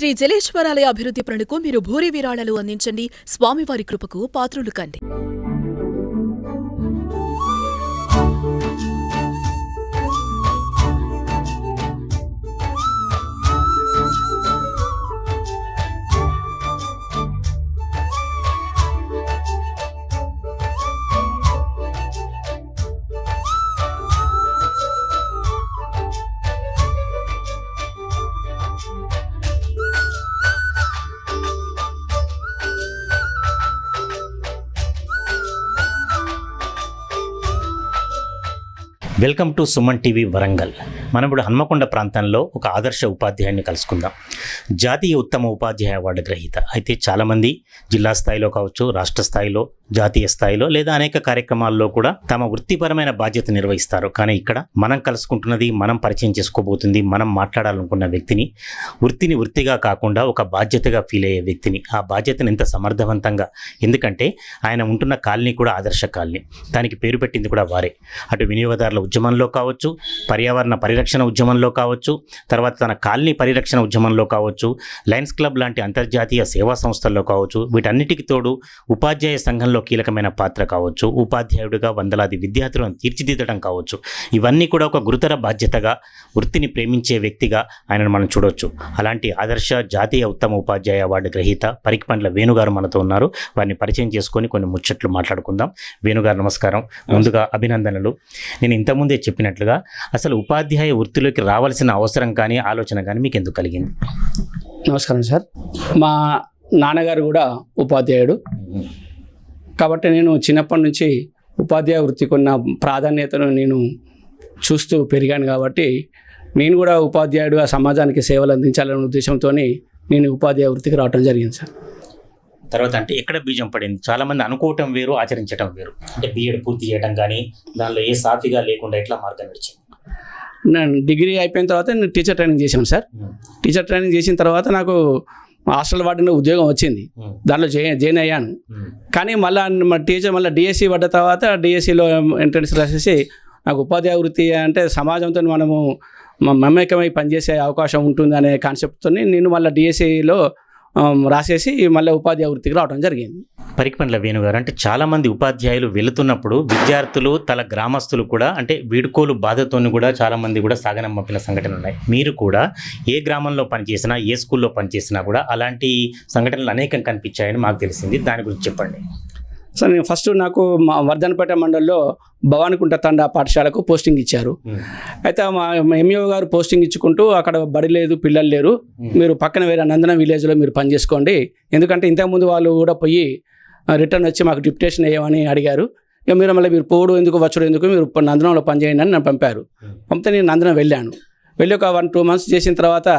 శ్రీ జలేశ్వరాలయ అభివృద్ధి పనులకు మీరు భూరి విరాళాలు అందించండి. స్వామివారి కృపకు పాత్రులు కండి. Welcome to Suman TV Warangal. మనం ఇప్పుడు హన్మకొండ ప్రాంతంలో ఒక ఆదర్శ ఉపాధ్యాయుని కలుసుకుందాం. జాతీయ ఉత్తమ ఉపాధ్యాయ అవార్డు గ్రహీత. అయితే చాలామంది జిల్లా స్థాయిలో కావచ్చు, రాష్ట్ర స్థాయిలో, జాతీయ స్థాయిలో లేదా అనేక కార్యక్రమాల్లో కూడా తమ వృత్తిపరమైన బాధ్యత నిర్వహిస్తారు. కానీ ఇక్కడ మనం కలుసుకుంటున్నది, మనం పరిచయం చేసుకోబోతుంది, మనం మాట్లాడాలనుకున్న వ్యక్తిని, వృత్తిగా కాకుండా ఒక బాధ్యతగా ఫీల్ అయ్యే వ్యక్తిని. ఆ బాధ్యతను ఎంత సమర్థవంతంగా, ఎందుకంటే ఆయన ఉంటున్న కాలనీ కూడా ఆదర్శ కాలనీ, దానికి పేరు పెట్టింది కూడా వారే. అటు వినియోగదారుల ఉద్యమంలో కావచ్చు, పర్యావరణ పరిరక్షణ ఉద్యమంలో కావచ్చు, తర్వాత తన కాలనీ పరిరక్షణ ఉద్యమంలో కావచ్చు, లయన్స్ క్లబ్ లాంటి అంతర్జాతీయ సేవా సంస్థల్లో కావచ్చు, వీటన్నిటికి తోడు ఉపాధ్యాయ సంఘంలో కీలకమైన పాత్ర కావచ్చు, ఉపాధ్యాయుడిగా వందలాది విద్యార్థులను తీర్చిదిద్దడం కావచ్చు, ఇవన్నీ కూడా ఒక గురుతర బాధ్యతగా, వృత్తిని ప్రేమించే వ్యక్తిగా ఆయనను మనం చూడవచ్చు. అలాంటి ఆదర్శ జాతీయ ఉత్తమ ఉపాధ్యాయ అవార్డు గ్రహీత పరికిపండ్ల వేణుగారు మనతో ఉన్నారు. వారిని పరిచయం చేసుకొని కొన్ని ముచ్చట్లు మాట్లాడుకుందాం. వేణుగారు నమస్కారం. ముందుగా అభినందనలు. నేను ఇంతకుముందే చెప్పినట్లుగా అసలు ఉపాధ్యాయ వృత్తిలోకి రావాల్సిన అవసరం కానీ ఆలోచన కానీ మీకు ఎందుకు కలిగింది? నమస్కారం సార్. మా నాన్నగారు కూడా ఉపాధ్యాయుడు కాబట్టి నేను చిన్నప్పటి నుంచి ఉపాధ్యాయ వృత్తికి ఉన్న ప్రాధాన్యతను నేను చూస్తూ పెరిగాను. కాబట్టి నేను కూడా ఉపాధ్యాయుడుగా సమాజానికి సేవలు అందించాలనే ఉద్దేశంతో నేను ఉపాధ్యాయ వృత్తికి రావడం జరిగింది సార్. తర్వాత అంటే ఎక్కడ బీజం పడింది? చాలామంది అనుకోవటం వేరు, ఆచరించడం వేరు. అంటే బీఎడ్ పూర్తి చేయడం కానీ దానిలో ఏ సాఫీగా లేకుండా ఎట్లా మార్గం నడిచింది? నేను డిగ్రీ అయిపోయిన తర్వాత నేను టీచర్ ట్రైనింగ్ చేశాను సార్. టీచర్ ట్రైనింగ్ చేసిన తర్వాత నాకు హాస్టల్ వార్డెన్ ఉద్యోగం వచ్చింది. దాంట్లో జాయిన్ అయ్యాను. కానీ మళ్ళీ డిఎస్సి పడ్డ తర్వాత డిఎస్సిలో ఎంట్రన్స్ రాసేసి నాకు ఉపాధ్యాయ వృత్తి అంటే సమాజంతో మనము మమేకమై పనిచేసే అవకాశం ఉంటుంది అనే కాన్సెప్ట్తో నేను మళ్ళీ డిఎస్సిలో రాసేసి మళ్ళీ ఉపాధ్యాయ వృత్తికి రావడం జరిగింది. పరికిపండ్ల వేణుగారు, అంటే చాలామంది ఉపాధ్యాయులు వెళుతున్నప్పుడు విద్యార్థులు తల గ్రామస్తులు కూడా అంటే వీడుకోలు బాధతో కూడా చాలామంది కూడా సాగనంపిన సంఘటనలు ఉన్నాయి. మీరు కూడా ఏ గ్రామంలో పనిచేసినా, ఏ స్కూల్లో పనిచేసినా కూడా అలాంటి సంఘటనలు అనేకం కనిపించాయని మాకు తెలిసింది. దాని గురించి చెప్పండి. సో నేను ఫస్ట్ నాకు మా వర్ధనపేట మండలంలో భవానికుంట తండా పాఠశాలకు పోస్టింగ్ ఇచ్చారు. అయితే మా ఎంఈఓ గారు పోస్టింగ్ ఇచ్చుకుంటూ అక్కడ బడి లేదు, పిల్లలు లేరు, మీరు పక్కన వేరే నందనం విలేజ్లో మీరు పనిచేసుకోండి, ఎందుకంటే ఇంతకుముందు వాళ్ళు కూడా పోయి రిటర్న్ వచ్చి మాకు డిప్యుటేషన్ వేయమని అడిగారు. ఇక మీరు పోవడం ఎందుకు, వచ్చడం ఎందుకు, మీరు నందనంలో పనిచేయండి అని నన్ను పంపారు. పంపితే నేను నందనం వెళ్ళాను. వెళ్ళి ఒక 1-2 months చేసిన తర్వాత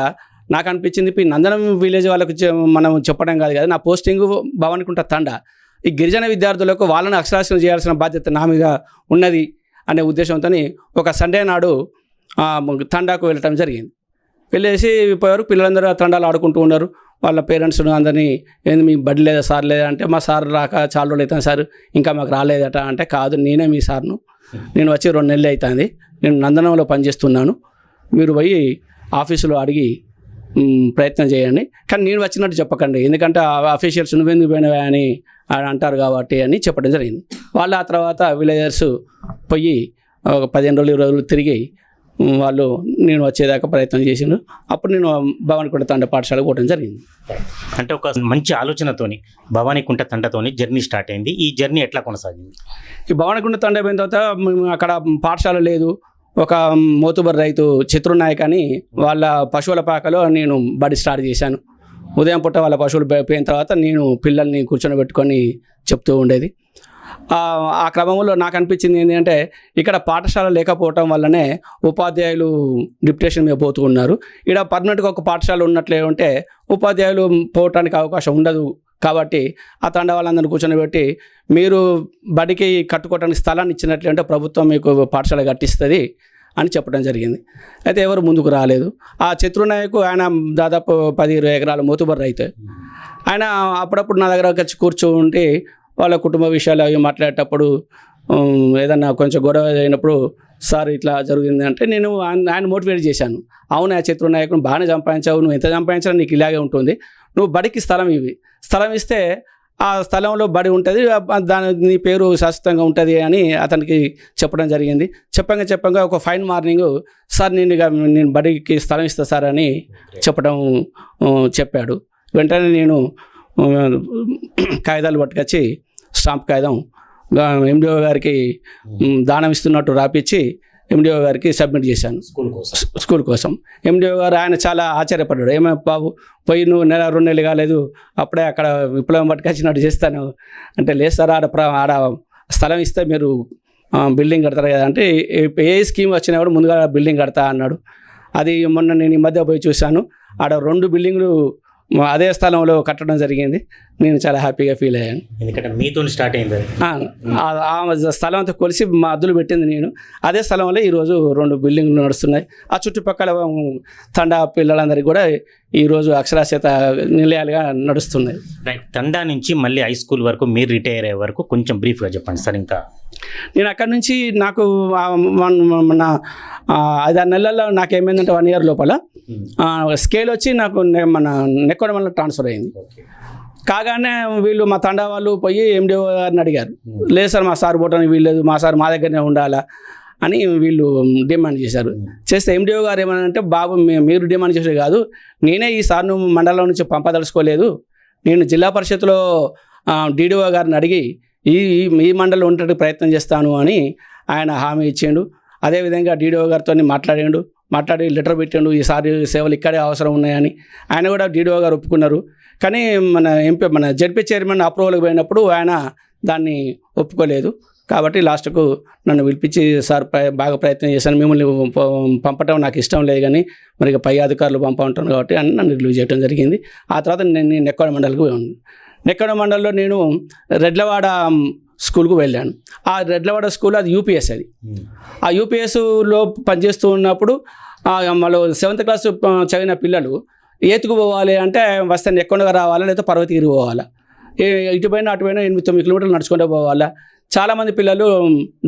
నాకు అనిపించింది, ఈ నందనం విలేజ్ వాళ్ళకు మనం చెప్పడం కాదు కదా, నా పోస్టింగ్ భవానికుంట తండా, ఈ గిరిజన విద్యార్థులకు వాళ్ళని అక్షరాస్యతం చేయాల్సిన బాధ్యత నా మీద ఉన్నది అనే ఉద్దేశంతో ఒక సండే నాడు తండాకు వెళ్ళటం జరిగింది. వెళ్ళేసి పోయారు. పిల్లలందరూ తండాలు ఆడుకుంటూ ఉన్నారు. వాళ్ళ పేరెంట్స్ను అందరినీ, ఏంది మీ బడి లేదా, సార్ లేదా అంటే, మా సార్ రాక చాలా రోజులు అవుతుంది సార్, ఇంకా మాకు రాలేదట అంటే, కాదు నేనే మీ సార్ను, నేను వచ్చి 2 నెలలు అవుతుంది, నేను నందనంలో పనిచేస్తున్నాను, మీరు పోయి ఆఫీసులో అడిగి ప్రయత్నం చేయండి, కానీ నేను వచ్చినట్టు చెప్పకండి, ఎందుకంటే అఫీషియల్స్ నువ్వెందుకు పోయినవా అని అంటారు కాబట్టి అని చెప్పడం జరిగింది. వాళ్ళు ఆ తర్వాత విలేజర్స్ పోయి ఒక 15 రోజులు తిరిగి వాళ్ళు నేను వచ్చేదాకా ప్రయత్నం చేసిండు. అప్పుడు నేను భవానికుంట తండ పాఠశాలకు పోవడం జరిగింది. అంటే ఒక మంచి ఆలోచనతోని భవానికుంట తండతోని జర్నీ స్టార్ట్ అయింది. ఈ జర్నీ ఎట్లా కొనసాగింది? ఈ భవానికుంట తండ అయిపోయిన తర్వాత అక్కడ పాఠశాల లేదు. ఒక మోతుబర్ రైతు చిత్రునాయక్ అని వాళ్ళ పశువుల పాకలో నేను బడి స్టార్ట్ చేశాను. ఉదయం పూట వాళ్ళ పశువులు పోయిన తర్వాత నేను పిల్లల్ని కూర్చొని చెప్తూ ఉండేది. ఆ క్రమంలో నాకు అనిపించింది ఏంటంటే, ఇక్కడ పాఠశాల లేకపోవటం వల్లనే ఉపాధ్యాయులు డిప్యుటేషన్ మీద పోతూ ఉన్నారు. ఇక్కడ పర్మనెంట్గా ఒక పాఠశాల ఉన్నట్లే ఉంటే ఉపాధ్యాయులు పోవటానికి అవకాశం ఉండదు. కాబట్టి ఆ తండ వాళ్ళందరినీ కూర్చొని మీరు బడికి కట్టుకోవడానికి స్థలాన్ని ఇచ్చినట్లే అంటే ప్రభుత్వం మీకు పాఠశాల కట్టిస్తుంది అని చెప్పడం జరిగింది. అయితే ఎవరు ముందుకు రాలేదు. ఆ చిత్రునాయకు ఆయన దాదాపు 10-20 ఎకరాల మోతుబర్ రైతు. ఆయన అప్పుడప్పుడు నా దగ్గర వచ్చి కూర్చుంటే వాళ్ళ కుటుంబ విషయాలు అవి మాట్లాడేటప్పుడు ఏదన్నా కొంచెం గొడవ అయినప్పుడు సార్ ఇట్లా జరిగింది అంటే నేను ఆయన మోటివేట్ చేశాను. అవును చతుర్నాయకుడు బాగానే సంపాదించావు, నువ్వు ఎంత సంపాదించినా నీకు ఇలాగే ఉంటుంది, నువ్వు బడికి స్థలం ఇస్తే ఆ స్థలంలో బడి ఉంటుంది, దాని నీ పేరు శాశ్వతంగా ఉంటుంది అని అతనికి చెప్పడం జరిగింది. చెప్పంగా ఒక ఫైన్ మార్నింగ్ సార్ నేను బడికి స్థలం ఇస్తా సార్ అని చెప్పాడు. వెంటనే నేను కాగితాలు పట్టుకొచ్చి స్టాంప్ కాగితం ఎండిఓ గారికి దానం ఇస్తున్నట్టు రాపిచ్చి ఎండిఓ గారికి సబ్మిట్ చేశాను స్కూల్ కోసం. ఎండిఓ గారు ఆయన చాలా ఆశ్చర్యపడ్డాడు. ఏమైనా బాబు పోయి నువ్వు 1-2 నెలలు కాలేదు అప్పుడే అక్కడ విప్లవం పట్టుకొచ్చినట్టు చేస్తాను అంటే, లేదు సార్ ఆడ స్థలం ఇస్తే మీరు బిల్డింగ్ కడతారు కదా అంటే, ఏ స్కీమ్ వచ్చినా కూడా ముందుగా బిల్డింగ్ కడతా అన్నాడు. అది మొన్న నేను ఈ మధ్య పోయి చూశాను, ఆడ 2 బిల్డింగ్లు అదే స్థలంలో కట్టడం జరిగింది. నేను చాలా హ్యాపీగా ఫీల్ అయ్యాను. ఎందుకంటే మీతో స్టార్ట్ అయింది ఆ స్థలం అంతా కొలిసి మా అద్దులు పెట్టింది నేను. అదే స్థలంలో ఈరోజు 2 బిల్డింగ్లు నడుస్తున్నాయి. ఆ చుట్టుపక్కల తండా పిల్లలందరికీ కూడా ఈరోజు అక్షరాస్యత నిలయాలుగా నడుస్తున్నాయి. తండా నుంచి మళ్ళీ హై స్కూల్ వరకు మీరు రిటైర్ అయ్యే వరకు కొంచెం బ్రీఫ్గా చెప్పండి సార్. ఇంకా నేను అక్కడి నుంచి నాకు మన 5-6 నెలల్లో నాకు ఏమైందంటే 1 year లోపల స్కేల్ వచ్చి నాకు మన నెక్కొండ మండలం ట్రాన్స్ఫర్ అయింది. కాగానే వీళ్ళు మా తండా వాళ్ళు పోయి ఎండిఓ గారిని అడిగారు, లేదు సార్ మా సార్ పోవటానికి వీల్లేదు, మా సార్ మా దగ్గరనే ఉండాలా అని వీళ్ళు డిమాండ్ చేశారు. చేస్తే ఎండిఓ గారు ఏమనంటే, బాబు మీరు డిమాండ్ చేసేది కాదు, నేనే ఈ సార్ను మండలం నుంచి పంపదలుచుకోలేదు, నేను జిల్లా పరిషత్లో డిడిఓ గారిని అడిగి ఈ మండలం ఉండటానికి ప్రయత్నం చేస్తాను అని ఆయన హామీ ఇచ్చిండు. అదేవిధంగా డిడిఓ గారితో మాట్లాడి లెటర్ పెట్టిండు, ఈసారి సేవలు ఇక్కడే అవసరం ఉన్నాయని. ఆయన కూడా డిడిఓ గారు ఒప్పుకున్నారు. కానీ మన జడ్పీ చైర్మన్ అప్రూవల్కి పోయినప్పుడు ఆయన దాన్ని ఒప్పుకోలేదు. కాబట్టి లాస్ట్కు నన్ను పిలిపించి, సార్ బాగా ప్రయత్నం చేశాను, మిమ్మల్ని పంపటం నాకు ఇష్టం లేదు కానీ మరి పై అధికారులు పంపంటాను కాబట్టి అని నన్ను రిలీవ్ చేయడం జరిగింది. ఆ తర్వాత నేను నెక్కొండ మండలికి పోయాను. నెక్కొండ మండలంలో నేను రెడ్లవాడ స్కూల్కు వెళ్ళాను. ఆ రెడ్లవాడ స్కూల్ అది యూపీఎస్. ఆ యూపీఎస్లో పనిచేస్తూ ఉన్నప్పుడు మళ్ళీ 7th class చదివిన పిల్లలు ఏతుకు పోవాలి అంటే వస్తే నెక్కొండగా రావాలా లేదా పర్వతగిరి పోవాలా, ఇటుపైన అటుపైన 8-9 కిలోమీటర్లు నడుచుకుంటూ పోవాలా. చాలామంది పిల్లలు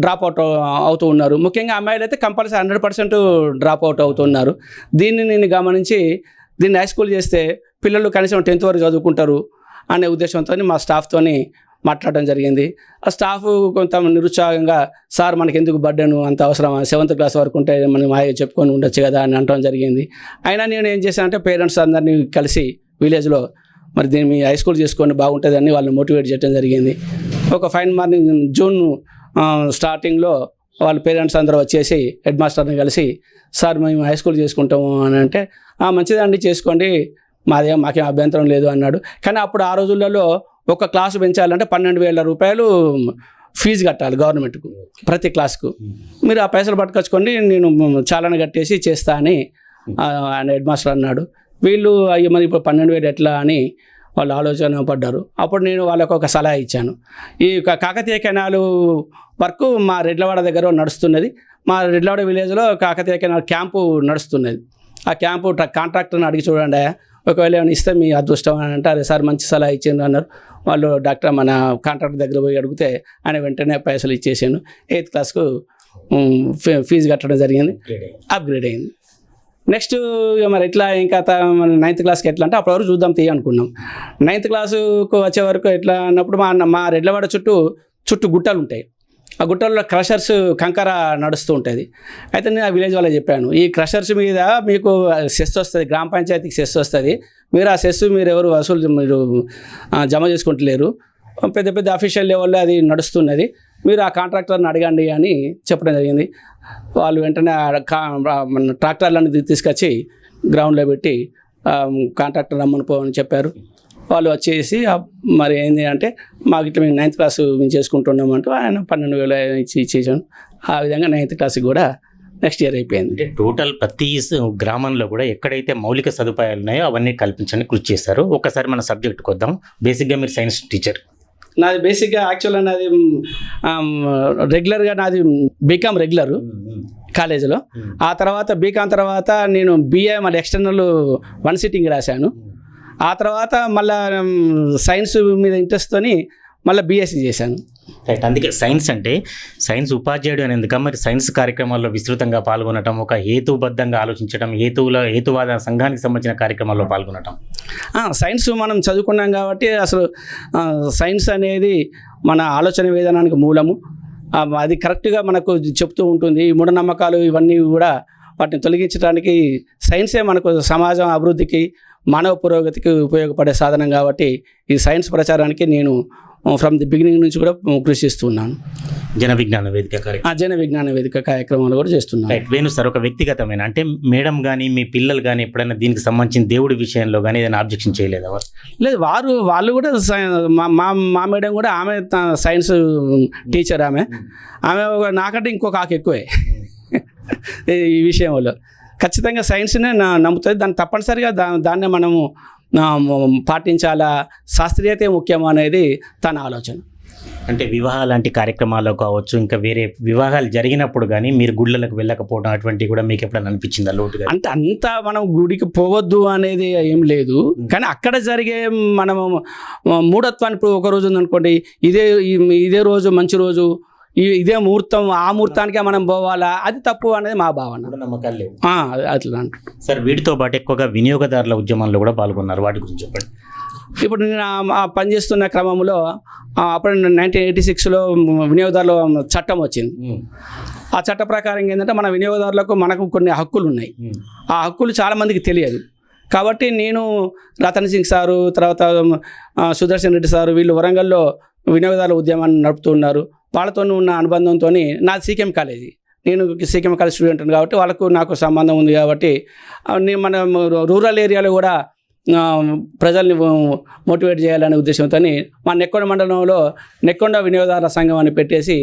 డ్రాప్ అవుట్ అవుతూ ఉన్నారు. ముఖ్యంగా అమ్మాయిలు అయితే కంపల్సరీ 100% డ్రాప్ అవుట్ అవుతున్నారు. దీన్ని నేను గమనించి దీన్ని హై స్కూల్ చేస్తే పిల్లలు కనీసం 10th వరకు చదువుకుంటారు అనే ఉద్దేశంతో మా స్టాఫ్తో మాట్లాడడం జరిగింది. ఆ స్టాఫ్ కొంత నిరుత్సాహంగా, సార్ మనకి ఎందుకు బర్డెను, అంత అవసరమా, 7th class వరకు ఉంటే మనం హాయిగా చెప్పుకొని ఉండొచ్చు కదా అని అనడం జరిగింది. అయినా నేను ఏం చేశానంటే పేరెంట్స్ అందరినీ కలిసి విలేజ్లో మరి దీన్ని మీ హై స్కూల్ చేసుకొని బాగుంటుందని వాళ్ళని మోటివేట్ చేయడం జరిగింది. ఒక ఫైన్ మార్నింగ్ జూన్ స్టార్టింగ్లో వాళ్ళ పేరెంట్స్ అందరూ వచ్చేసి హెడ్ మాస్టర్ని కలిసి, సార్ మేము హై స్కూల్ చేసుకుంటాము అని అంటే, మంచిదండి చేసుకోండి, మాకేం అభ్యంతరం లేదు అన్నాడు. కానీ అప్పుడు ఆ రోజులలో ఒక క్లాసు పెంచాలంటే 12,000 రూపాయలు ఫీజు కట్టాలి గవర్నమెంట్కు ప్రతి క్లాస్కు. మీరు ఆ పైసలు పట్టుకొచ్చుకోండి, నేను చాలానే కట్టేసి చేస్తా అని ఆయన హెడ్ మాస్టర్ అన్నాడు. వీళ్ళు అయ్యో మరి ఇప్పుడు 12,000 ఎట్లా అని వాళ్ళు ఆలోచన పడ్డారు. అప్పుడు నేను వాళ్ళకు ఒక సలహా ఇచ్చాను. ఈ కాకతీయ కెనాలు వర్క్ మా రెడ్లవాడ దగ్గర నడుస్తున్నది. మా రెడ్లవాడ విలేజ్లో కాకతీయ కెనాల్ క్యాంపు నడుస్తున్నది. ఆ క్యాంపు కాంట్రాక్టర్ని అడిగి చూడండి, ఒకవేళ ఏమైనా ఇస్తే మీ అదృష్టం అని అంటే, అరే సార్ మంచి సలహా ఇచ్చిండ్రు అన్నారు. వాళ్ళు మన కాంట్రాక్టర్ దగ్గర పోయి అడిగితే ఆయన వెంటనే పైసలు ఇచ్చేసాను. 8th classకు ఫీజు కట్టడం జరిగింది, అప్గ్రేడ్ అయింది. నెక్స్ట్ మరి ఎట్లా ఇంకా మన 9th classకి ఎట్లా అంటే అప్పటివరకు చూద్దాం అనుకున్నాం. 9th classకు వచ్చే వరకు ఎట్లా అన్నప్పుడు మా రెడ్లవాడ చుట్టూ గుట్టలు ఉంటాయి. ఆ గుట్టల్లో క్రషర్స్ కంకర నడుస్తూ ఉంటుంది. అయితే నేను ఆ విలేజ్ వాళ్ళకి చెప్పాను, ఈ క్రషర్స్ మీద మీకు సెస్ వస్తుంది, గ్రామ పంచాయతీకి సెస్ వస్తుంది, మీరు ఆ సెస్ మీరు ఎవరు మీరు జమ చేసుకుంటలేరు, పెద్ద పెద్ద అఫీషియల్ లెవెల్లో అది నడుస్తున్నది, మీరు ఆ కాంట్రాక్టర్ని అడగండి అని చెప్పడం జరిగింది. వాళ్ళు వెంటనే ట్రాక్టర్లను తీసుకొచ్చి గ్రౌండ్లో పెట్టి కాంట్రాక్టర్ రమ్మని పోవని చెప్పారు. వాళ్ళు వచ్చేసి మరి ఏంటి అంటే, మాకు ఇట్లా మేము 9th class మేము చేసుకుంటున్నామంటూ ఆయన 12,000 ఇచ్చేసాను. ఆ విధంగా 9th class కూడా నెక్స్ట్ ఇయర్ అయిపోయింది. అంటే టోటల్ ప్రతి గ్రామంలో కూడా ఎక్కడైతే మౌలిక సదుపాయాలు ఉన్నాయో అవన్నీ కల్పించడానికి కృషి చేస్తారు. ఒకసారి మన సబ్జెక్ట్కి వద్దాం. బేసిక్గా మీరు సైన్స్ టీచర్. నాది బేసిక్గా యాక్చువల్గా నాది రెగ్యులర్గా నాది బీకామ్ రెగ్యులరు కాలేజీలో. ఆ తర్వాత బీకామ్ తర్వాత నేను BA మళ్ళీ ఎక్స్టర్నల్ 1 sitting రాశాను. ఆ తర్వాత మళ్ళీ సైన్స్ మీద ఇంట్రెస్ట్తో మళ్ళీ BSc చేశాను. రైట్. అందుకే సైన్స్ అంటే సైన్స్ ఉపాధ్యాయుడు అని ఎందుక మరి సైన్స్ కార్యక్రమాల్లో విస్తృతంగా పాల్గొనటం, ఒక హేతుబద్ధంగా ఆలోచించడం, హేతువాద సంఘానికి సంబంధించిన కార్యక్రమాల్లో పాల్గొనటం. సైన్స్ మనం చదువుకున్నాం కాబట్టి అసలు సైన్స్ అనేది మన ఆలోచన విధానానికి మూలము. అది కరెక్ట్గా మనకు చెప్తూ ఉంటుంది. ఈ మూఢనమ్మకాలు ఇవన్నీ కూడా వాటిని తొలగించడానికి సైన్సే మనకు సమాజం అభివృద్ధికి, మానవ పురోగతికి ఉపయోగపడే సాధనం కాబట్టి ఈ సైన్స్ ప్రచారానికి నేను ఫ్రమ్ ది బిగినింగ్ నుంచి కూడా కృషి చేస్తున్నాను. జన విజ్ఞాన వేదిక కార్యక్రమం, జన విజ్ఞాన వేదిక కార్యక్రమాలు కూడా చేస్తున్నాను. రైట్. వేణు సార్, ఒక వ్యక్తిగతమైన అంటే మేడం కానీ మీ పిల్లలు కానీ ఎప్పుడైనా దీనికి సంబంధించిన దేవుడి విషయంలో కానీ ఏదైనా ఆబ్జెక్షన్ చేయలేదా? లేదు, వాళ్ళు కూడా మా మేడం కూడా ఆమె సైన్స్ టీచర్. ఆమె నాకంటే ఇంకొక ఆకు ఎక్కువే ఈ విషయంలో. ఖచ్చితంగా సైన్స్నే నమ్ముతుంది. దాన్ని తప్పనిసరిగా దాన్నే మనము పాటించాలా, శాస్త్రీయతే ముఖ్యం అనేది తన ఆలోచన. అంటే వివాహాలు లాంటి కార్యక్రమాల్లో కావచ్చు, ఇంకా వేరే వివాహాలు జరిగినప్పుడు కానీ మీరు గుళ్ళలకు వెళ్ళకపోవడం అటువంటివి కూడా మీకు ఎప్పుడైనా అనిపించిందా లోటుగా? అంటే అంతా మనం గుడికి పోవద్దు అనేది ఏం లేదు, కానీ అక్కడ జరిగే మనము మూఢత్వాన్ని, ఇప్పుడు ఒక రోజు ఉందనుకోండి, ఇదే రోజు మంచి రోజు, ఇదే ముహూర్తం, ఆ ముహూర్తానికే మనం పోవాలా, అది తప్పు అనేది మా భావన. నమ్మకాలు లేవు అట్లా అంటారు సార్. వీటితో పాటు ఎక్కువగా వినియోగదారుల ఉద్యమంలో కూడా పాల్గొన్నారు, వాటి గురించి చెప్పండి. ఇప్పుడు నేను పనిచేస్తున్న క్రమంలో అప్పుడు 1986లో వినియోగదారుల చట్టం వచ్చింది. ఆ చట్ట ప్రకారం ఏంటంటే మన వినియోగదారులకు మనకు కొన్ని హక్కులు ఉన్నాయి. ఆ హక్కులు చాలామందికి తెలియదు. కాబట్టి నేను రతన్ సింగ్ సారు, తర్వాత సుదర్శన్ రెడ్డి సారు, వీళ్ళు వరంగల్లో వినియోగదారుల ఉద్యమాన్ని నడుపుతున్నారు. వాళ్ళతో ఉన్న అనుబంధంతో నాది సీకెం కాలేజీ, నేను సీకెం కాలేజ్ స్టూడెంట్ కాబట్టి వాళ్ళకు నాకు సంబంధం ఉంది. కాబట్టి నేను మన రూరల్ ఏరియాలో కూడా ప్రజల్ని మోటివేట్ చేయాలనే ఉద్దేశంతో మా నెక్కొండ మండలంలో నెక్కొండ వినియోగదారుల సంఘం అని పెట్టేసి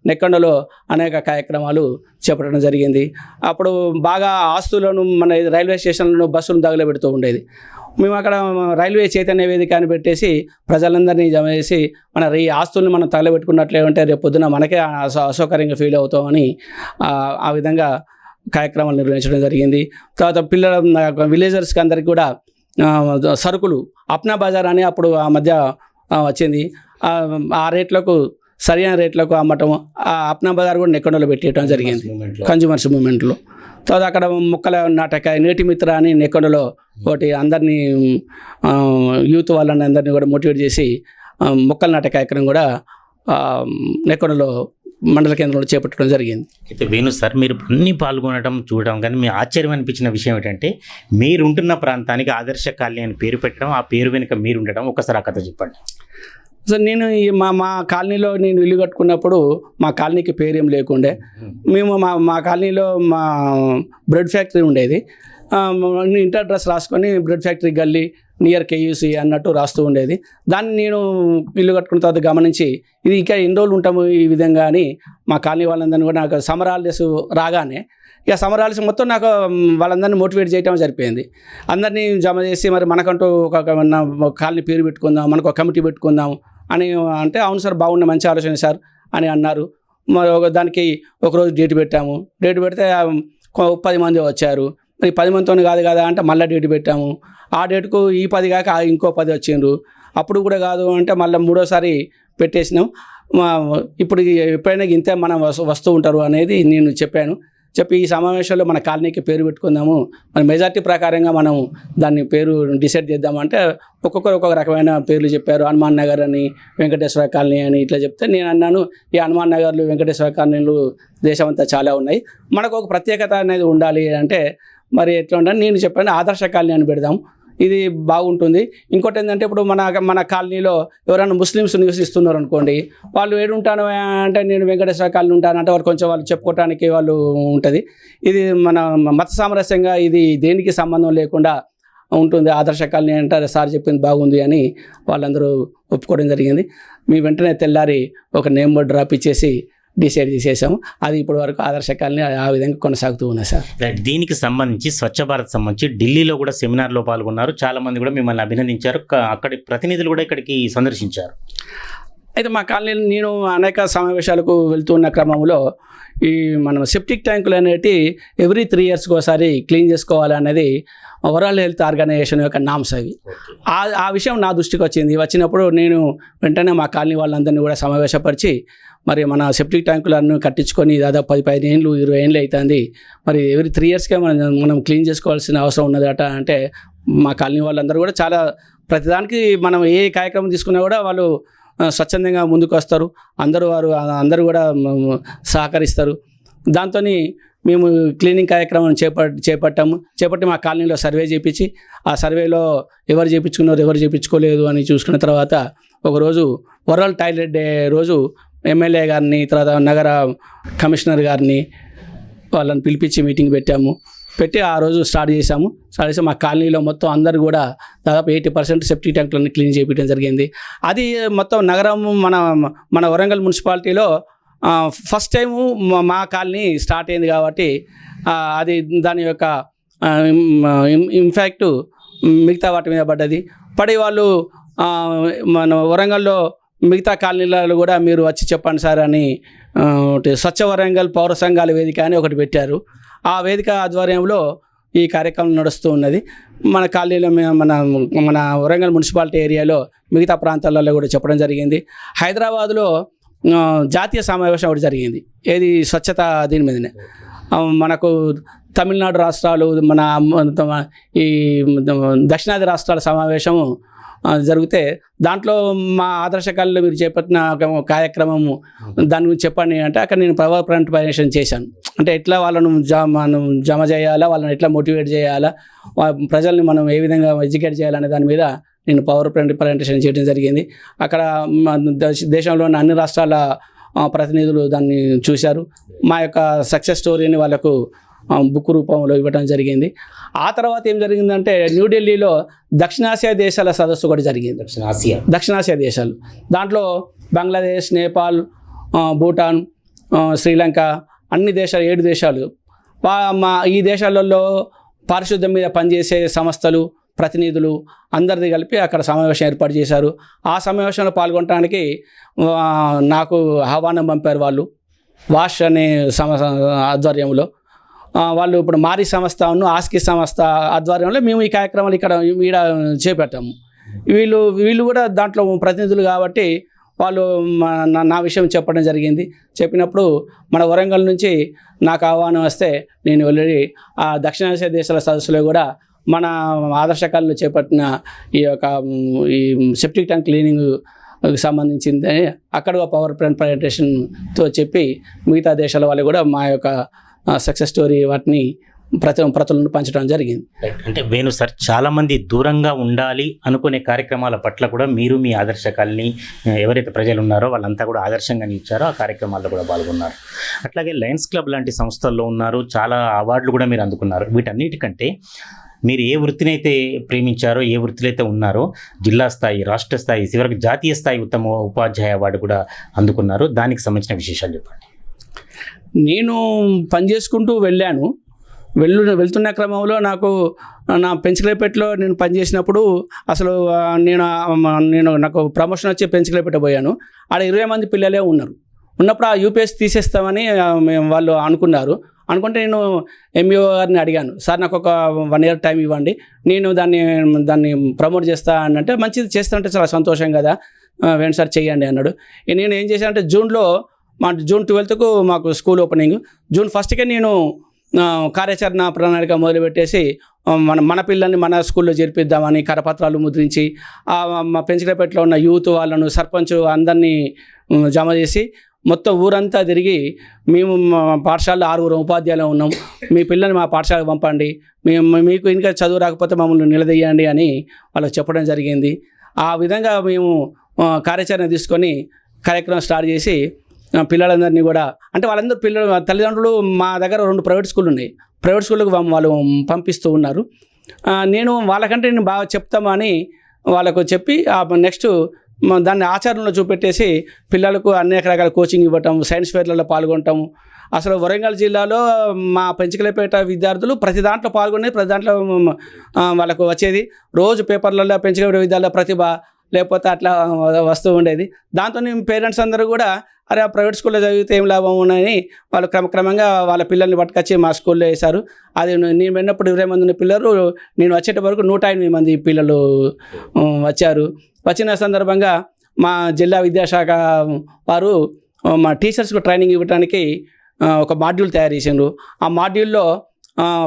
నెక్కొండలో అనేక కార్యక్రమాలు చేపట్టడం జరిగింది. అప్పుడు బాగా ఆస్తులను మన రైల్వే స్టేషన్లను బస్సులను తగలబెడుతూ ఉండేది. మేము అక్కడ రైల్వే చైతన్య వేదిక అని పెట్టేసి ప్రజలందరినీ జమ చేసి మన ఈ ఆస్తుల్ని మనం తగలబెట్టుకున్నట్లే ఉంటే రేపు పొద్దున మనకే అసౌకర్యంగా ఫీల్ అవుతామని ఆ విధంగా కార్యక్రమాలు నిర్వహించడం జరిగింది. తర్వాత పిల్లల విలేజర్స్కి అందరికీ కూడా సరుకులు అప్నా బజార్ అని అప్పుడు ఆ మధ్య వచ్చింది. ఆ రేట్లకు, సరైన రేట్లకు అమ్మటం, ఆ అప్నా బజార్ కూడా నెక్కొండలో పెట్టేయడం జరిగింది కన్జ్యూమర్స్ మూమెంట్లో. తర్వాత అక్కడ మొక్కల నాటక నేటి మిత్ర అని నెక్కొండలో ఒకటి అందరినీ యూత్ వాళ్ళని అందరినీ కూడా మోటివేట్ చేసి మొక్కల నాటక కార్యక్రమం కూడా నెక్కొండలో మండల కేంద్రంలో చేపట్టడం జరిగింది. అయితే వేణు సార్, మీరు అన్ని పాల్గొనడం చూడడం కానీ మీ ఆశ్చర్యం అనిపించిన విషయం ఏంటంటే మీరుంటున్న ప్రాంతానికి ఆదర్శ కాలనీ అని పేరు పెట్టడం, ఆ పేరు వెనుక మీరు ఉండడం, ఒకసారి ఆ కథ చెప్పండి. సార్, నేను మా కాలనీలో నేను ఇల్లు కట్టుకున్నప్పుడు మా కాలనీకి పేరు ఏం లేకుండే. మేము మా కాలనీలో మా బ్రెడ్ ఫ్యాక్టరీ ఉండేది. ఇంటర్ అడ్రస్ రాసుకొని బ్రెడ్ ఫ్యాక్టరీ గల్లీ నియర్ కేయూసీ అన్నట్టు రాస్తూ ఉండేది. దాన్ని నేను ఇల్లు కట్టుకున్న తర్వాత గమనించి ఇది ఇంకా ఎన్ని రోజులు ఉంటాము ఈ విధంగా అని మా కాలనీ వాళ్ళందరినీ కూడా, నాకు సమ్మర్ హాలిడేస్ రాగానే ఇక సమ్మర్ హాలిడేస్ మొత్తం నాకు వాళ్ళందరినీ మోటివేట్ చేయడం సరిపోయింది. అందరినీ జమ చేసి మరి మనకంటూ ఒక కాలనీ పేరు పెట్టుకుందాం, మనకు ఒక కమిటీ పెట్టుకుందాం అని అంటే, అవును సార్ బాగుండే, మంచి ఆలోచన సార్ అని అన్నారు. మరి దానికి ఒకరోజు డేట్ పెట్టాము. డేట్ పెడితే 10 మంది వచ్చారు. మరి 10 మందితో కాదు కదా అంటే మళ్ళీ డేట్ పెట్టాము. ఆ డేట్కు ఈ 10 కాక ఇంకో 10 వచ్చిండ్రు. అప్పుడు కూడా కాదు అంటే మళ్ళీ 3వసారి పెట్టేసినాం. ఇప్పుడు ఎప్పుడైనా ఇంతే మనం వస్తూ ఉంటారు అనేది నేను చెప్పాను. చెప్పి ఈ సమావేశంలో మన కాలనీకి పేరు పెట్టుకుందాము, మన మెజార్టీ ప్రకారంగా మనం దాన్ని పేరు డిసైడ్ చేద్దామంటే ఒక్కొక్కరు ఒక్కొక్క రకమైన పేర్లు చెప్పారు. హనుమాన్ నగర్ అని, వెంకటేశ్వర కాలనీ అని ఇట్లా చెప్తే నేను అన్నాను, ఈ హనుమాన్ నగర్లు, వెంకటేశ్వర కాలనీలు దేశమంతా చాలా ఉన్నాయి, మనకు ఒక ప్రత్యేకత అనేది ఉండాలి అంటే మరి ఎట్లా ఉండాలి నేను చెప్పాను, ఆదర్శ కాలనీ అని పెడదాం, ఇది బాగుంటుంది. ఇంకోటి ఏంటంటే ఇప్పుడు మన కాలనీలో ఎవరైనా ముస్లిమ్స్ నివసిస్తున్నారు అనుకోండి, వాళ్ళు ఏడుంటాను అంటే నేను వెంకటేశ్వర కాలనీ ఉంటాను అంటే వాళ్ళు కొంచెం వాళ్ళు చెప్పుకోవడానికి వాళ్ళు ఉంటుంది. ఇది మన మత సామరస్యంగా ఇది దేనికి సంబంధం లేకుండా ఉంటుంది. ఆదర్శ కాలనీ అంటే సార్ చెప్పింది బాగుంది అని వాళ్ళందరూ ఒప్పుకోవడం జరిగింది. మీ వెంటనే తెల్లారి ఒక నేమ్ బోర్డు డ్రాప్ ఇచ్చేసి డిసైడ్ చేసేసాము. అది ఇప్పటి వరకు ఆదర్శ కాలనీ ఆ విధంగా కొనసాగుతూ ఉన్నాయి సార్. దీనికి సంబంధించి స్వచ్ఛ భారత్ సంబంధించి ఢిల్లీలో కూడా సెమినార్లో పాల్గొన్నారు. చాలామంది కూడా మిమ్మల్ని అభినందించారు. అక్కడి ప్రతినిధులు కూడా ఇక్కడికి సందర్శించారు. అయితే మా కాలనీలో నేను అనేక సమావేశాలకు వెళ్తున్న క్రమంలో ఈ మనం సెప్టిక్ ట్యాంకులు అనేటి ఎవ్రీ 3 ఇయర్స్కి ఒకసారి క్లీన్ చేసుకోవాలనేది వరల్డ్ హెల్త్ ఆర్గనైజేషన్ యొక్క నామ్స్ అవి. ఆ విషయం నా దృష్టికి వచ్చినప్పుడు నేను వెంటనే మా కాలనీ వాళ్ళందరినీ కూడా సమావేశపరిచి మరి మన సెప్టిక్ ట్యాంకులను కట్టించుకొని దాదాపు 15 ఏళ్ళు 20 ఏళ్ళు అవుతుంది, మరి ఎవ్రీ 3 ఇయర్స్కే మనం క్లీన్ చేసుకోవాల్సిన అవసరం ఉన్నదట. అంటే మా కాలనీ వాళ్ళందరూ కూడా చాలా ప్రతిదానికి మనం ఏ కార్యక్రమం తీసుకున్నా కూడా వాళ్ళు స్వచ్ఛందంగా ముందుకు వస్తారు, అందరూ కూడా సహకరిస్తారు. దాంతో మేము క్లీనింగ్ కార్యక్రమం చేపట్టి మా కాలనీలో సర్వే చేయించి ఆ సర్వేలో ఎవరు చేయించుకున్నారు ఎవరు చేయించుకోలేదు అని చూసుకున్న తర్వాత ఒకరోజు వరల్డ్ టాయిలెట్ డే రోజు ఎమ్మెల్యే గారిని, తర్వాత నగర కమిషనర్ గారిని వాళ్ళని పిలిపించి మీటింగ్ పెట్టి ఆ రోజు స్టార్ట్ చేసి మా కాలనీలో మొత్తం అందరూ కూడా దాదాపు 80% సెప్టిక్ ట్యాంకులను క్లీన్ చేయించడం జరిగింది. అది మొత్తం నగరం మన వరంగల్ మున్సిపాలిటీలో ఫస్ట్ టైము మా కాలనీ స్టార్ట్ అయింది కాబట్టి అది దాని యొక్క ఇంపాక్ట్ మిగతా వాటి మీద పడి వాళ్ళు మన వరంగల్లో మిగతా కాలనీలలో కూడా మీరు వచ్చి చెప్పండి సార్ అని స్వచ్ఛ వరంగల్ పౌర సంఘాల వేదిక అని ఒకటి పెట్టారు. ఆ వేదిక ఆధ్వర్యంలో ఈ కార్యక్రమం నడుస్తూ ఉన్నది. మన కాలనీలో మన వరంగల్ మున్సిపాలిటీ ఏరియాలో మిగతా ప్రాంతాలలో కూడా చెప్పడం జరిగింది. హైదరాబాదులో జాతీయ సమావేశం ఒకటి జరిగింది, ఏది స్వచ్ఛత దీని మీదనే. మనకు తమిళనాడు రాష్ట్రాలు ఈ దక్షిణాది రాష్ట్రాల సమావేశము జరిగితే దాంట్లో మా ఆదర్శ కాలంలో మీరు చేపట్టిన కార్యక్రమము దాని గురించి చెప్పండి అంటే అక్కడ నేను పవర్ పాయింట్ ప్రజెంటేషన్ చేశాను. అంటే ఎట్లా వాళ్ళను జమ చేయాలా, వాళ్ళని ఎట్లా మోటివేట్ చేయాలా, ప్రజల్ని మనం ఏ విధంగా ఎడ్యుకేట్ చేయాలనే దాని మీద నేను పవర్ పాయింట్ ప్రజెంటేషన్ చేయడం జరిగింది. అక్కడ దేశంలోని అన్ని రాష్ట్రాల ప్రతినిధులు దాన్ని చూశారు. మా యొక్క సక్సెస్ స్టోరీని వాళ్ళకు బుక్ రూపంలో ఇవ్వడం జరిగింది. ఆ తర్వాత ఏం జరిగిందంటే న్యూఢిల్లీలో దక్షిణాసియా దేశాల సదస్సు కూడా జరిగింది. దక్షిణాసియా దేశాలు, దాంట్లో బంగ్లాదేశ్, నేపాల్, భూటాన్, శ్రీలంక, అన్ని దేశాలు 7 దేశాలు. ఈ దేశాలలో పారిశుద్ధ్యం మీద పనిచేసే సంస్థలు, ప్రతినిధులు అందరిది కలిపి అక్కడ సమావేశం ఏర్పాటు చేశారు. ఆ సమావేశంలో పాల్గొనడానికి నాకు ఆహ్వానం పంపారు వాళ్ళు, వాష్ అనే ఆధ్వర్యంలో. వాళ్ళు ఇప్పుడు మారీ సంస్థ ఆస్కి సంస్థ ఆధ్వర్యంలో మేము ఈ కార్యక్రమాలు ఇక్కడ చేపట్టాము. వీళ్ళు కూడా దాంట్లో ప్రతినిధులు కాబట్టి వాళ్ళు నా విషయం చెప్పడం జరిగింది. చెప్పినప్పుడు మన వరంగల్ నుంచి నాకు ఆహ్వానం వస్తే నేను వెళ్ళి ఆ దక్షిణాసియా దేశాల సదస్సులో కూడా మన ఆదర్శకాలను చేపట్టిన ఈ సెప్టిక్ ట్యాంక్ క్లీనింగ్ సంబంధించింది అక్కడ పవర్ పాయింట్ ప్రజెంటేషన్తో చెప్పి మిగతా దేశాల వాళ్ళు కూడా మా యొక్క సక్సెస్ స్టోరీ వాటిని ప్రతులను పంచడం జరిగింది. అంటే వేణు సార్, చాలామంది దూరంగా ఉండాలి అనుకునే కార్యక్రమాల పట్ల కూడా మీరు మీ ఆదర్శకాల్ని ఎవరైతే ప్రజలు ఉన్నారో వాళ్ళంతా కూడా ఆదర్శంగా నిలిచారో ఆ కార్యక్రమాల్లో కూడా పాల్గొన్నారు. అట్లాగే లయన్స్ క్లబ్ లాంటి సంస్థల్లో ఉన్నారు, చాలా అవార్డులు కూడా మీరు అందుకున్నారు. వీటన్నిటికంటే మీరు ఏ వృత్తినైతే ప్రేమించారో, ఏ వృత్తిలో అయితే ఉన్నారో జిల్లా స్థాయి, రాష్ట్ర స్థాయి, చివరికి జాతీయ స్థాయి ఉత్తమ ఉపాధ్యాయ అవార్డు కూడా అందుకున్నారు. దానికి సంబంధించిన విశేషాలు చెప్పండి. నేను పనిచేసుకుంటూ వెళ్తున్న క్రమంలో నాకు నా పెంచలేపేటలో నేను పనిచేసినప్పుడు అసలు నాకు ప్రమోషన్ వచ్చి పెంచలేపేట పోయాను. ఆడ 20 మంది పిల్లలే ఉన్నప్పుడు ఆ యూపీఎస్ తీసేస్తామని వాళ్ళు అనుకుంటే నేను ఎంఈఓ గారిని అడిగాను, సార్ నాకు ఒక 1 year టైం ఇవ్వండి, నేను దాన్ని ప్రమోట్ చేస్తా అంటే మంచిది చేస్తానంటే చాలా సంతోషం కదా, వేణు సార్ చెయ్యండి అన్నాడు. నేను ఏం చేశానంటే జూన్ 12కు మాకు స్కూల్ ఓపెనింగ్, జూన్ 1కే నేను కార్యాచరణ ప్రణాళిక మొదలుపెట్టేసి మన పిల్లల్ని మన స్కూల్లో చేర్పిద్దామని కరపత్రాలు ముద్రించి మా పెంచలపేటలో ఉన్న యూత్ వాళ్ళను, సర్పంచ్ అందరినీ జమ చేసి మొత్తం ఊరంతా తిరిగి మేము మా పాఠశాలలో 6 ఉపాధ్యాయులు ఉన్నాం, మీ పిల్లల్ని మా పాఠశాలకు పంపండి, మీకు ఇంకా చదువు రాకపోతే మమ్మల్ని నిలదీయండి అని వాళ్ళకి చెప్పడం జరిగింది. ఆ విధంగా మేము కార్యాచరణ తీసుకొని కార్యక్రమం స్టార్ట్ చేసి పిల్లలందరినీ కూడా, అంటే వాళ్ళందరూ తల్లిదండ్రులు మా దగ్గర 2 ప్రైవేట్ స్కూళ్ళు ఉన్నాయి, ప్రైవేట్ స్కూళ్ళకు వాళ్ళు పంపిస్తూ ఉన్నారు. నేను వాళ్ళకంటే నేను బాగా చెప్తామని వాళ్ళకు చెప్పి నెక్స్ట్ దాన్ని ఆచరణలో చూపెట్టేసి పిల్లలకు అనేక రకాల కోచింగ్ ఇవ్వటం, సైన్స్ ఫేర్లలో పాల్గొనటం. అసలు వరంగల్ జిల్లాలో మా పెంచకలపేట విద్యార్థులు ప్రతి దాంట్లో పాల్గొనేది, ప్రతి దాంట్లో వాళ్ళకు వచ్చేది. రోజు పేపర్లలో పెంచకలపేట విద్యాలయ ప్రతిభ, లేకపోతే అట్లా వస్తూ ఉండేది. దాంతో పేరెంట్స్ అందరూ కూడా అరే ఆ ప్రైవేట్ స్కూల్లో చదివితే ఏం లాభం ఉన్నాయని వాళ్ళు క్రమక్రమంగా వాళ్ళ పిల్లల్ని పట్టుకొచ్చి మా స్కూల్లో వేశారు. అది నేను వెళ్ళినప్పుడు 20 మంది ఉన్న పిల్లలు, నేను వచ్చేట వరకు 108 మంది పిల్లలు వచ్చారు. వచ్చిన సందర్భంగా మా జిల్లా విద్యాశాఖ వారు మా టీచర్స్కు ట్రైనింగ్ ఇవ్వడానికి ఒక మాడ్యూల్ తయారు చేసిండ్రు. ఆ మాడ్యూల్లో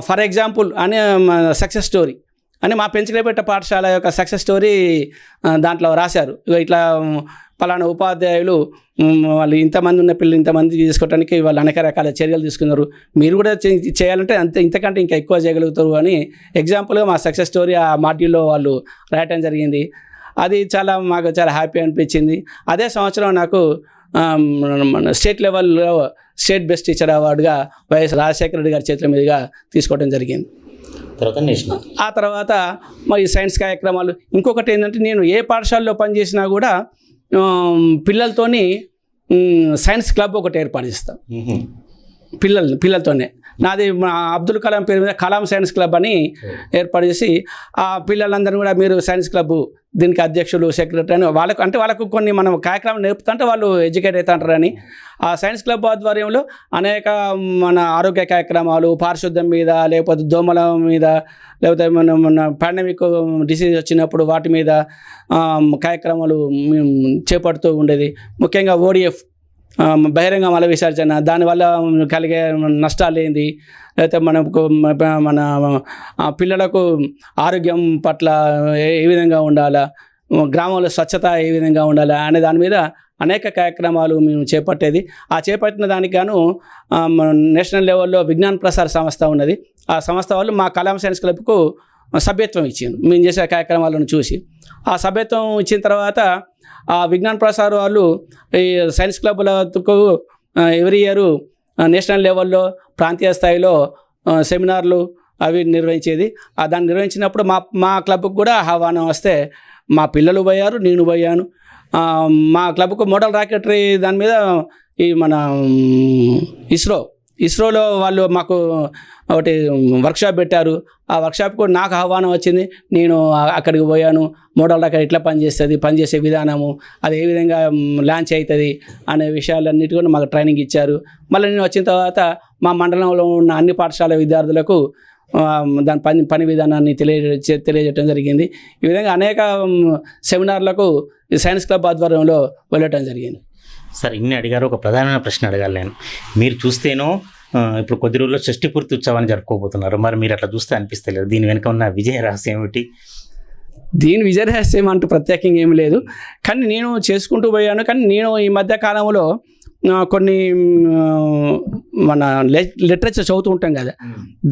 ఫర్ ఎగ్జాంపుల్ అనే సక్సెస్ స్టోరీ అని మా పెంచలేపేట పాఠశాల యొక్క సక్సెస్ స్టోరీ దాంట్లో రాశారు. ఇట్లా పలానా ఉపాధ్యాయులు వాళ్ళు ఇంతమంది ఉన్న పిల్లలు ఇంతమంది చేసుకోవడానికి వాళ్ళు అనేక రకాల చర్యలు తీసుకున్నారు, మీరు కూడా చేయాలంటే ఇంతకంటే ఇంకా ఎక్కువ చేయగలుగుతారు అని ఎగ్జాంపుల్గా మా సక్సెస్ స్టోరీ ఆ మాడ్యూల్లో వాళ్ళు రాయటం జరిగింది. అది మాకు చాలా హ్యాపీ అనిపించింది. అదే సంవత్సరం నాకు స్టేట్ లెవెల్లో స్టేట్ బెస్ట్ టీచర్ అవార్డుగా వైఎస్ రాజశేఖర రెడ్డి గారి చేతుల మీదుగా తీసుకోవడం జరిగింది. ఆ తర్వాత మరి సైన్స్ కార్యక్రమాలు. ఇంకొకటి ఏంటంటే నేను ఏ పాఠశాలలో పనిచేసినా కూడా పిల్లలతోని సైన్స్ క్లబ్ ఒకటి ఏర్పాటు చేస్తాం. పిల్లలతోనే నాది మా అబ్దుల్ కలాం పేరు మీద కలాం సైన్స్ క్లబ్ అని ఏర్పాటు చేసి ఆ పిల్లలందరూ కూడా మీరు సైన్స్ క్లబ్ దీనికి అధ్యక్షులు సెక్రటరీ అని వాళ్ళకు కొన్ని మనం కార్యక్రమాలు నేర్పుతుంటే వాళ్ళు ఎడ్యుకేట్ అవుతుంటారని ఆ సైన్స్ క్లబ్ ఆధ్వర్యంలో అనేక మన ఆరోగ్య కార్యక్రమాలు, పారిశుద్ధ్యం మీద, లేకపోతే దోమల మీద, లేకపోతే మన పాండమిక్ డిసీజ్ వచ్చినప్పుడు వాటి మీద కార్యక్రమాలు మేము చేపడుతూ ఉండేది. ముఖ్యంగా ODF బహిరంగ మల విసర్జన, దానివల్ల కలిగే నష్టాలు ఏంది, లేకపోతే మన పిల్లలకు ఆరోగ్యం పట్ల ఏ విధంగా ఉండాలా, గ్రామంలో స్వచ్ఛత ఏ విధంగా ఉండాలా అనే దాని మీద అనేక కార్యక్రమాలు మేము చేపట్టేది. ఆ చేపట్టిన దానికి గాను నేషనల్ లెవెల్లో విజ్ఞాన్ ప్రసార్ సంస్థ ఉన్నది. ఆ సంస్థ వాళ్ళు మా కలాం సైన్స్ క్లబ్కు సభ్యత్వం ఇచ్చింది మేము చేసే కార్యక్రమాలను చూసి. ఆ సభ్యత్వం ఇచ్చిన తర్వాత ఆ విజ్ఞాన్ ప్రసార్ వాళ్ళు ఈ సైన్స్ క్లబ్లకు ఎవ్రీ ఇయర్ నేషనల్ లెవెల్లో, ప్రాంతీయ స్థాయిలో సెమినార్లు అవి నిర్వహించేది. దాన్ని నిర్వహించినప్పుడు మా క్లబ్కు కూడా ఆహ్వానం వస్తే మా పిల్లలు పోయారు, నేను పోయాను. మా క్లబ్కు మోడల్ రాకెటరీ దాని మీద ఈ మన ఇస్రోలో వాళ్ళు మాకు ఒకటి వర్క్షాప్ పెట్టారు. ఆ వర్క్షాప్కు నాకు ఆహ్వానం వచ్చింది. నేను అక్కడికి పోయాను. మోడల్ రాకెట్ ఎట్లా పనిచేసే విధానము, అది ఏ విధంగా లాంచ్ అవుతుంది అనే విషయాలన్నిటి కూడా మాకు ట్రైనింగ్ ఇచ్చారు. మళ్ళీ నేను వచ్చిన తర్వాత మా మండలంలో ఉన్న అన్ని పాఠశాల విద్యార్థులకు దాని పని విధానాన్ని తెలియజేయడం జరిగింది. ఈ విధంగా అనేక సెమినార్లకు సైన్స్ క్లబ్ ఆధ్వర్యంలో వెళ్ళటం జరిగింది. సార్, ఇన్ని అడిగారు. ఒక ప్రధానమైన ప్రశ్న అడగాలి నేను. మీరు చూస్తేనో ఇప్పుడు కొద్ది రోజుల్లో షష్ఠి పూర్తి ఉత్సవాన్ని జరుపుకోబోతున్నారు. మరి మీరు అట్లా చూస్తే అనిపిస్తలేదు, దీని వెనుక ఉన్న విజయ రహస్యం ఏమిటి? దీని విజయ రహస్యం అంటూ ప్రత్యేకంగా ఏమి లేదు, కానీ నేను చేసుకుంటూ పోయాను. కానీ నేను ఈ మధ్య కాలంలో కొన్ని మన లిటరేచర్ చదువుతూ ఉంటాం కదా,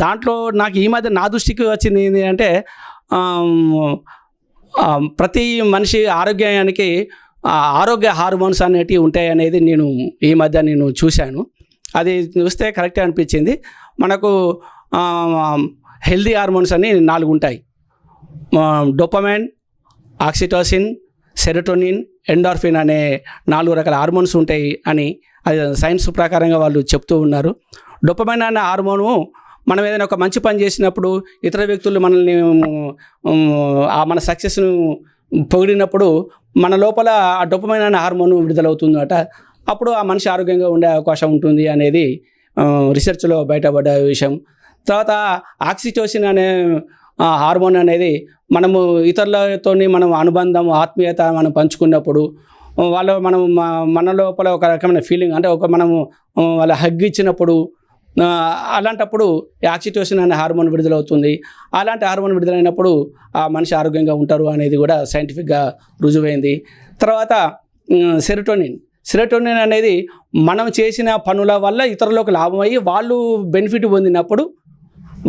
దాంట్లో నాకు ఈ మధ్య నా దృష్టికి వచ్చింది ఏంటి అంటే ప్రతి మనిషి ఆరోగ్యానికి ఆరోగ్య హార్మోన్స్ అనేటివి ఉంటాయి అనేది ఈ మధ్య చూశాను. అది చూస్తే కరెక్టే అనిపించింది. మనకు హెల్దీ హార్మోన్స్ అని 4 ఉంటాయి. డోపమైన్, ఆక్సిటోసిన్, సెరోటోనిన్, ఎండార్ఫిన్ అనే 4 రకాల హార్మోన్స్ ఉంటాయి అని అది సైన్స్ ప్రకారంగా వాళ్ళు చెప్తూ ఉన్నారు. డోపమైన్ అనే హార్మోను మనం ఏదైనా ఒక మంచి పని చేసినప్పుడు ఇతర వ్యక్తులు మనల్ని మన సక్సెస్ను పొగిడినప్పుడు మన లోపల ఆ డోపమైన్ అనే హార్మోన్ విడుదలవుతుందట. అప్పుడు ఆ మనిషి ఆరోగ్యంగా ఉండే అవకాశం ఉంటుంది అనేది రీసెర్చ్లో బయటపడ్డ విషయం. తర్వాత ఆక్సిటోసిన్ అనే హార్మోన్ అనేది మనము ఇతరులతో మనం అనుబంధం, ఆత్మీయత మనం పంచుకున్నప్పుడు మన లోపల ఒక రకమైన ఫీలింగ్, అంటే మనము వాళ్ళ హగ్ ఇచ్చినప్పుడు అలాంటప్పుడు ఆక్సిటోసిన్ అనే హార్మోన్ విడుదలవుతుంది. అలాంటి హార్మోన్ విడుదలైనప్పుడు ఆ మనిషి ఆరోగ్యంగా ఉంటారు అనేది కూడా సైంటిఫిక్గా రుజువైంది. తర్వాత సెరోటోనిన్ అనేది మనం చేసిన పనుల వల్ల ఇతరులకు లాభం అయ్యి వాళ్ళు బెనిఫిట్ పొందినప్పుడు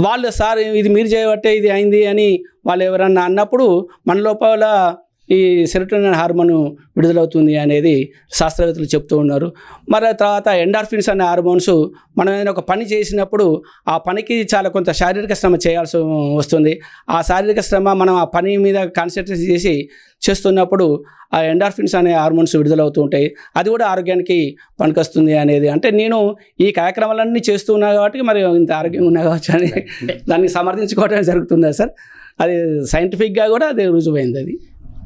వాళ్ళు సార్ ఇది మీరు చేయబట్టే ఇది అయింది అని వాళ్ళు ఎవరన్నా అన్నప్పుడు మన లోపల ఈ సెరోటోనిన్ హార్మోన్ విడుదలవుతుంది అనేది శాస్త్రవేత్తలు చెప్తూ ఉన్నారు. మరి తర్వాత ఎండార్ఫిన్స్ అనే హార్మోన్స్ మనం ఏదైనా ఒక పని చేసినప్పుడు ఆ పనికి చాలా కొంత శారీరక శ్రమ చేయాల్సి వస్తుంది. ఆ శారీరక శ్రమ మనం ఆ పని మీద కాన్సన్ట్రేట్ చేసి చేస్తున్నప్పుడు ఆ ఎండార్ఫిన్స్ అనే హార్మోన్స్ విడుదలవుతూ ఉంటాయి. అది కూడా ఆరోగ్యానికి పనికొస్తుంది అనేది. అంటే నేను ఈ కార్యక్రమాలన్నీ చేస్తూ ఉన్నా కాబట్టి మరి ఇంత ఆరోగ్యంగా ఉన్నా కావచ్చు అని దాన్ని సమర్థించుకోవడం జరుగుతుందా సార్? అది సైంటిఫిక్గా కూడా అది రుజువైంది. అది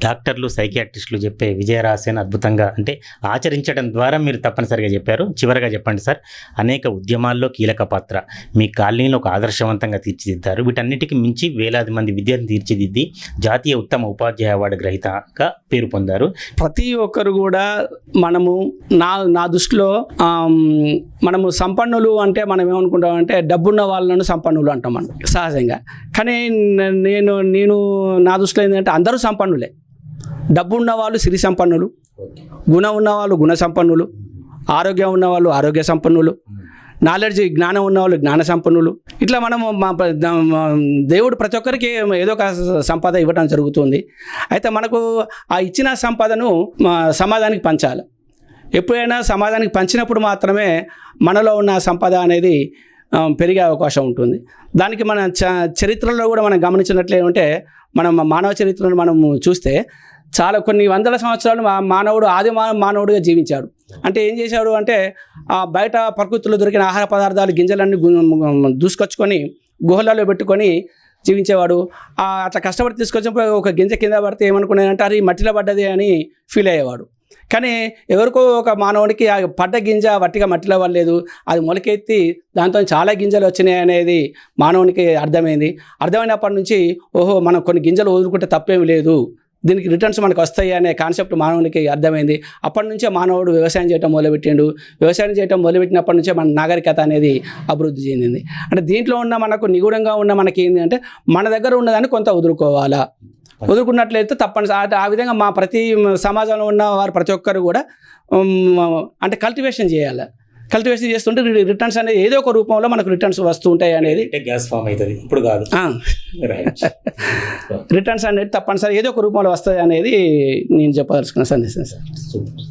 డాక్టర్లు సైకియాట్రిస్టులు చెప్పే విజయ రహస్యాన్ని అద్భుతంగా అంటే ఆచరించడం ద్వారా మీరు తప్పనిసరిగా చెప్పారు. చివరగా చెప్పండి సార్, అనేక ఉద్యమాల్లో కీలక పాత్ర, మీ కాలనీలో ఒక ఆదర్శవంతంగా తీర్చిదిద్దారు. వీటన్నిటికీ మించి వేలాది మంది విద్యార్థిని తీర్చిదిద్ది జాతీయ ఉత్తమ ఉపాధ్యాయ అవార్డు గ్రహీతగా పేరు పొందారు. ప్రతి ఒక్కరు కూడా మనము నా దృష్టిలో మనము సంపన్నులు అంటే మనం ఏమనుకుంటాం అంటే డబ్బున్న వాళ్ళను సంపన్నులు అంటాం మనం సహజంగా. కానీ నేను నా దృష్టిలో ఏంటంటే అందరూ సంపన్నులే. డబ్బు ఉన్న వాళ్ళు సిరి సంపన్నులు, గుణం ఉన్నవాళ్ళు గుణ సంపన్నులు, ఆరోగ్యం ఉన్నవాళ్ళు ఆరోగ్య సంపన్నులు, నాలెడ్జ్ జ్ఞానం ఉన్నవాళ్ళు జ్ఞాన సంపన్నులు. ఇట్లా మనము దేవుడు ప్రతి ఒక్కరికి ఏదో ఒక సంపద ఇవ్వడం జరుగుతుంది. అయితే మనకు ఆ ఇచ్చిన సంపదను సమాజానికి పంచాలి. ఎప్పుడైనా సమాజానికి పంచినప్పుడు మాత్రమే మనలో ఉన్న సంపద అనేది పెరిగే అవకాశం ఉంటుంది. దానికి మన చరిత్రలో కూడా మనం గమనించినట్లేమంటే మనం మానవ చరిత్రను మనం చూస్తే చాలా కొన్ని వందల సంవత్సరాలు మానవుడు మానవుడిగా జీవించాడు. అంటే ఏం చేశాడు అంటే బయట ప్రకృతిలో దొరికిన ఆహార పదార్థాలు గింజలన్నీ దూసుకొచ్చుకొని గుహలలో పెట్టుకొని జీవించేవాడు. అట్లా కష్టపడి తీసుకొచ్చినప్పుడు ఒక గింజ కింద పడితే ఏమనుకున్నాడంటే అది మట్టిలో పడ్డది అని ఫీల్ అయ్యేవాడు. కానీ ఎవరికో ఒక మానవుడికి ఆ పడ్డ గింజ వట్టిగా మట్టిలో పడలేదు, అది మొలకెత్తి దాంతో చాలా గింజలు వచ్చినాయి అనేది మానవునికి అర్థమైనప్పటి నుంచి ఓహో మనం కొన్ని గింజలు వదులుకుంటే తప్పేమి లేదు, దీనికి రిటర్న్స్ మనకు వస్తాయి అనే కాన్సెప్ట్ మానవునికి అర్థమైంది. అప్పటి నుంచే మానవుడు వ్యవసాయం చేయడం మొదలుపెట్టిండు. వ్యవసాయం చేయడం మొదలుపెట్టినప్పటి నుంచే మన నాగరికత అనేది అభివృద్ధి చెందింది. అంటే దీంట్లో ఉన్న మనకు నిగూఢంగా ఉన్న మనకి ఏంటి అంటే మన దగ్గర ఉన్నదాన్ని కొంత వదులుకోవాలా, వదులుకున్నట్లయితే తప్పనిసరి ఆ విధంగా మా ప్రతి సమాజంలో ఉన్న వారు ప్రతి ఒక్కరు కూడా అంటే కల్టివేషన్ చేయాలి. కల్టివేషన్ చేస్తుంటే రిటర్న్స్ అనేది ఏదో ఒక రూపంలో మనకు రిటర్న్స్ వస్తూ ఉంటాయి అనేది గ్యాస్ ఫామ్ అవుతుంది ఇప్పుడు కాదు. రిటర్న్స్ అనేది తప్పనిసరి ఏదో ఒక రూపంలో వస్తాయి అనేది నేను చెప్పదలుచుకున్న సందేశం సార్. సూపర్.